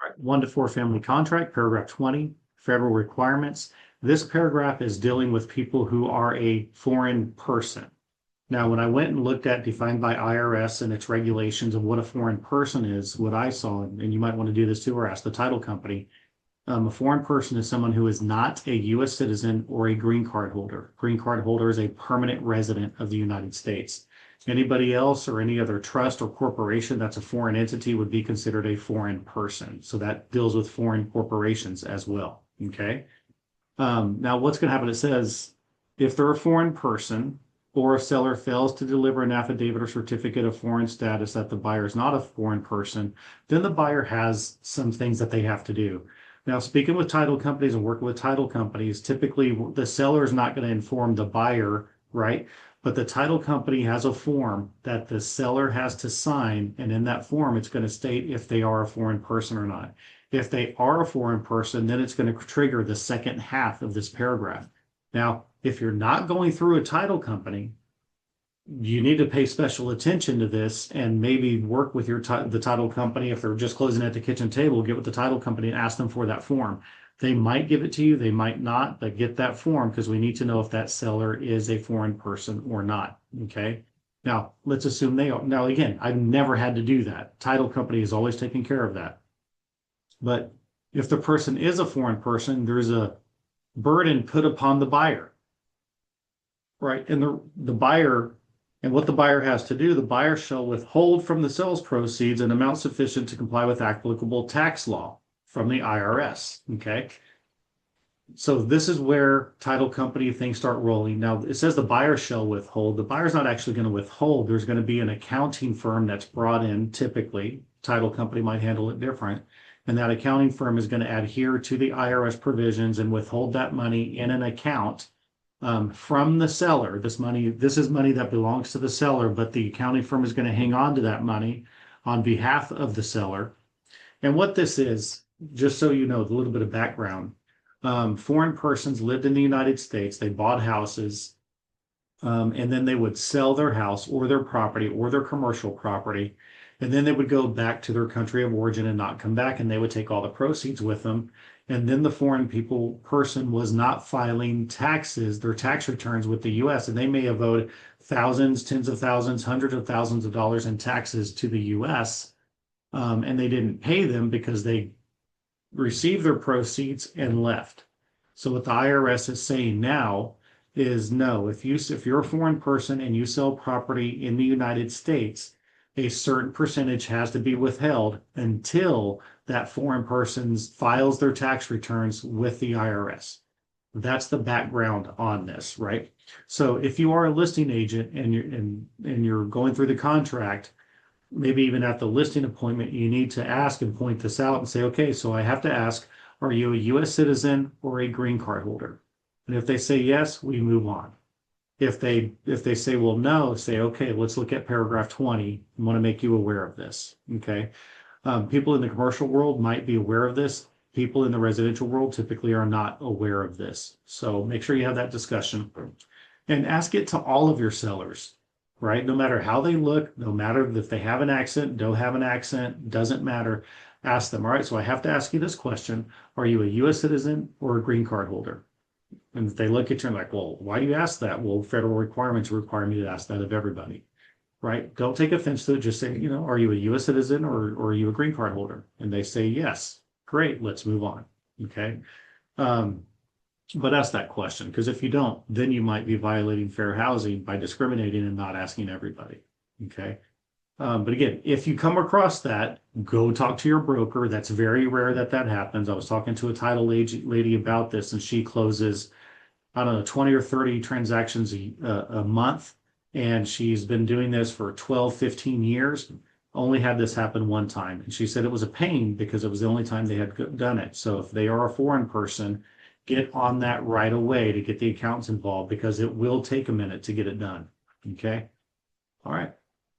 All right, 1 to 4 family contract, paragraph 20, federal requirements. This paragraph is dealing with people who are a foreign person. Now, when I went and looked at defined by IRS and its regulations of what a foreign person is, what I saw, and you might want to do this too, or ask the title company, a foreign person is someone who is not a U.S. citizen or a green card holder. Green card holder is a permanent resident of the United States. Anybody else or any other trust or corporation that's a foreign entity would be considered a foreign person. So that deals with foreign corporations as well. Okay. Now, what's going to happen? It says if they're a foreign person or a seller fails to deliver an affidavit or certificate of foreign status that the buyer is not a foreign person, then the buyer has some things that they have to do. Now, speaking with title companies and working with title companies, typically the seller is not going to inform the buyer, right? But the title company has a form that the seller has to sign, and in that form, it's going to state if they are a foreign person or not. If they are a foreign person, then it's going to trigger the second half of this paragraph. Now, if you're not going through a title company, you need to pay special attention to this and maybe work with the title company. If they're just closing at the kitchen table, get with the title company and ask them for that form. They might give it to you, they might not, but get that form because we need to know if that seller is a foreign person or not. Okay. Now, let's assume they are. Now, again, I've never had to do that. Title company is always taking care of that. But if the person is a foreign person, there's a burden put upon the buyer, right? And the buyer, and what the buyer has to do, the buyer shall withhold from the sales proceeds an amount sufficient to comply with applicable tax law from the IRS. Okay. So this is where title company things start rolling. Now it says the buyer shall withhold. The buyer's not actually going to withhold. There's going to be an accounting firm that's brought in typically. Title company might handle it different. And that accounting firm is going to adhere to the IRS provisions and withhold that money in an account from the seller. This is money that belongs to the seller, but the accounting firm is going to hang on to that money on behalf of the seller. And what this is, just so you know, a little bit of background, foreign persons lived in the United States, they bought houses, and then they would sell their house or their property or their commercial property, and then they would go back to their country of origin and not come back, and they would take all the proceeds with them. And then the foreign person was not filing taxes, their tax returns with the US, and they may have owed thousands, tens of thousands, hundreds of thousands of dollars in taxes to the US, and they didn't pay them because they received their proceeds and left. So what the IRS is saying now is no, if you're a foreign person and you sell property in the United States, a certain percentage has to be withheld until that foreign person files their tax returns with the IRS. That's the background on this, right? So if you are a listing agent and you're going through the contract, maybe even at the listing appointment, you need to ask and point this out and say, okay, so I have to ask, are you a U.S. citizen or a green card holder? And if they say yes, we move on. If they say, well, no, say, okay, let's look at paragraph 20. I want to make you aware of this. Okay. People in the commercial world might be aware of this. People in the residential world typically are not aware of this. So make sure you have that discussion and ask it to all of your sellers, right? No matter how they look, no matter if they have an accent, don't have an accent, doesn't matter. Ask them, all right, so I have to ask you this question. Are you a U.S. citizen or a green card holder? And if they look at you and like, well, why do you ask that? Well, federal requirements require me to ask that of everybody, right? Don't take offense to it. Just say, are you a U.S. citizen or are you a green card holder? And they say yes. Great, let's move on. Okay. But ask that question, because if you don't, then you might be violating fair housing by discriminating and not asking everybody. Okay. But again, if you come across that, go talk to your broker. That's very rare that happens. I was talking to a title lady about this, and she closes, I don't know, 20 or 30 transactions a month. And she's been doing this for 12, 15 years. Only had this happen one time. And she said it was a pain because it was the only time they had done it. So if they are a foreign person, get on that right away to get the accountants involved because it will take a minute to get it done. Okay. All right.